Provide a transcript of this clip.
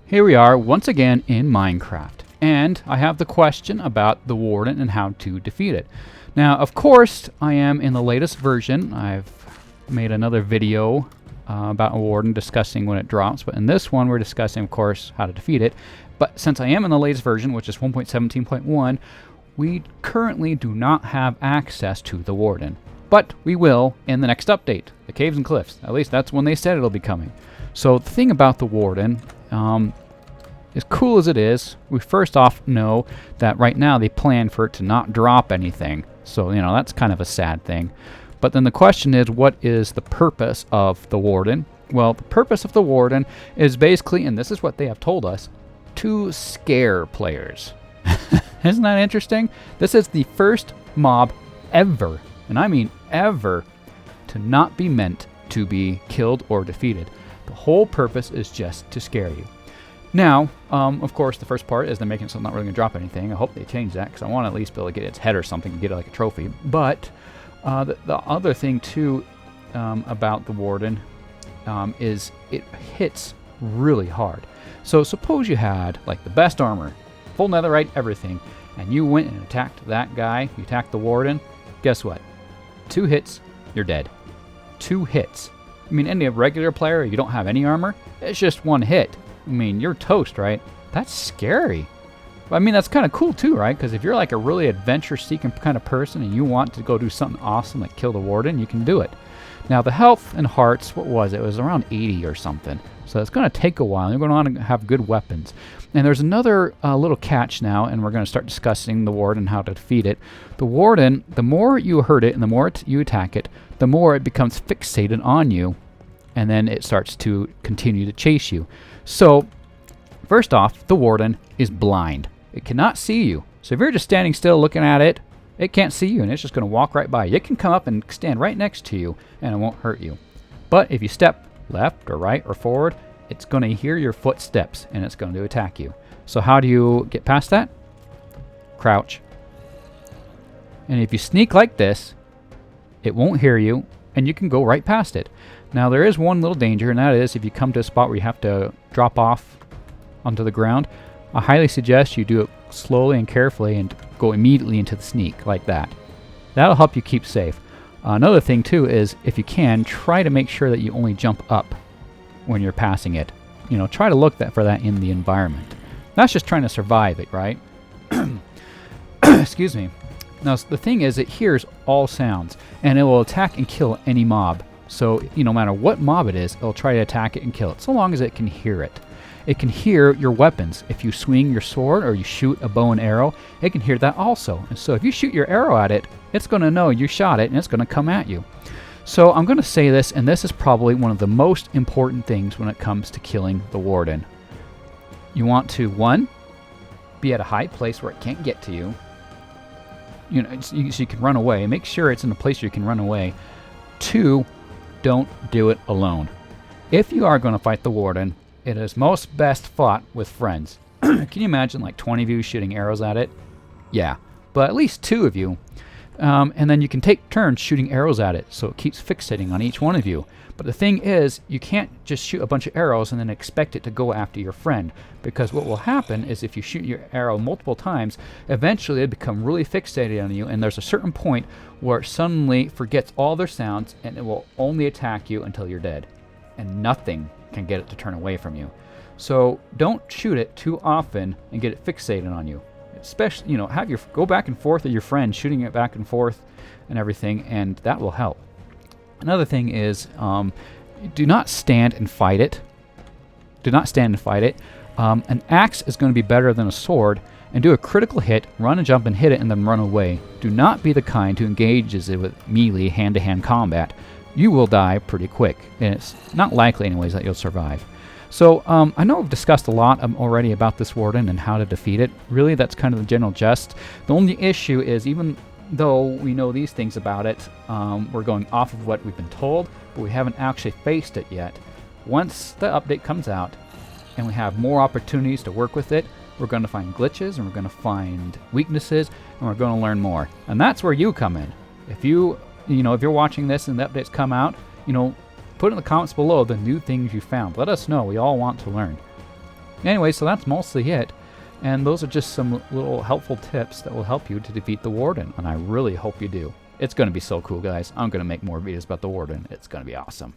Here we are once again in Minecraft, and I have the question about the Warden and how to defeat it. Now, of course, I am in the latest version. I've made another video about a Warden discussing when it drops, but in this one we're discussing, of course, how to defeat it. But since I am in the latest version, which is 1.17.1, we currently do not have access to the Warden. But we will in the next update, the Caves and Cliffs. At least that's when they said it'll be coming. So the thing about the Warden, as cool as it is, we first off know that right now they plan for it to not drop anything. So, you know, that's kind of a sad thing. But then the question is, what is the purpose of the Warden? Well, the purpose of the Warden is basically, and this is what they have told us, to scare players. Isn't that interesting? This is the first mob ever, and I mean ever, to not be meant to be killed or defeated. The whole purpose is just to scare you. Now, of course, the first part is they're making it so it's not really going to drop anything. I hope they change that, because I want to at least be able to get its head or something and get it like a trophy. But the other thing, too, about the Warden is it hits really hard. So suppose you had, like, the best armor, full netherite, everything, and you went and attacked that guy, you attacked the Warden, guess what? 2 hits, you're dead. 2 hits. I mean, any regular player, you don't have any armor, it's just 1 hit. I mean, you're toast, right? That's scary. I mean, that's kind of cool too, right? Because if you're like a really adventure-seeking kind of person and you want to go do something awesome like kill the Warden, you can do it. Now, the health and hearts, what was it? It was around 80 or something. So it's going to take a while. You're going to want to have good weapons. And there's another little catch now, and we're going to start discussing the Warden and how to defeat it. The Warden, the more you hurt it and the more you attack it, the more it becomes fixated on you, and then it starts to continue to chase you. So, first off, the Warden is blind. It cannot see you. So if you're just standing still looking at it, it can't see you, and it's just going to walk right by you. It can come up and stand right next to you, and it won't hurt you. But if you step left or right or forward, it's going to hear your footsteps, and it's going to attack you. So how do you get past that? Crouch. And if you sneak like this, it won't hear you, and you can go right past it. Now, there is one little danger, and that is if you come to a spot where you have to drop off onto the ground, I highly suggest you do it slowly and carefully and go immediately into the sneak like that. That'll help you keep safe. Another thing, too, is if you can, try to make sure that you only jump up when you're passing it. You know, try to look for that in the environment. That's just trying to survive it, right? Excuse me. Now, the thing is, it hears all sounds, and it will attack and kill any mob. So, no matter what mob it is, it'll try to attack it and kill it, so long as it can hear it. It can hear your weapons. If you swing your sword or you shoot a bow and arrow, it can hear that also. And so if you shoot your arrow at it, it's going to know you shot it, and it's going to come at you. So I'm going to say this, and this is probably one of the most important things when it comes to killing the Warden. You want to, 1, be at a high place where it can't get to you. So you can run away. Make sure it's in a place where you can run away. 2, don't do it alone. If you are going to fight the Warden, it is most best fought with friends. Can you imagine like 20 of you shooting arrows at it? Yeah, but at least 2 of you. And then you can take turns shooting arrows at it, so it keeps fixating on each one of you. But the thing is, you can't just shoot a bunch of arrows and then expect it to go after your friend, because what will happen is if you shoot your arrow multiple times, eventually it become really fixated on you, and there's a certain point where it suddenly forgets all their sounds, and it will only attack you until you're dead. And nothing can get it to turn away from you. So don't shoot it too often and get it fixated on you. Especially, go back and forth with your friend, shooting it back and forth and everything, and that will help. Another thing is, do not stand and fight it. Do not stand and fight it. An axe is going to be better than a sword, and do a critical hit, run and jump and hit it, and then run away. Do not be the kind who engages it with melee hand-to-hand combat. You will die pretty quick, and it's not likely anyways that you'll survive. So I know I've discussed a lot already about this Warden and how to defeat it. Really, that's kind of the general gist. The only issue is, even though we know these things about it, we're going off of what we've been told, but we haven't actually faced it yet. Once the update comes out and we have more opportunities to work with it, we're going to find glitches, and we're going to find weaknesses, and we're going to learn more. And that's where you come in. If you're watching this and the updates come out, put in the comments below the new things you found. Let us know. We all want to learn. Anyway, so that's mostly it. And those are just some little helpful tips that will help you to defeat the Warden. And I really hope you do. It's going to be so cool, guys. I'm going to make more videos about the Warden. It's going to be awesome.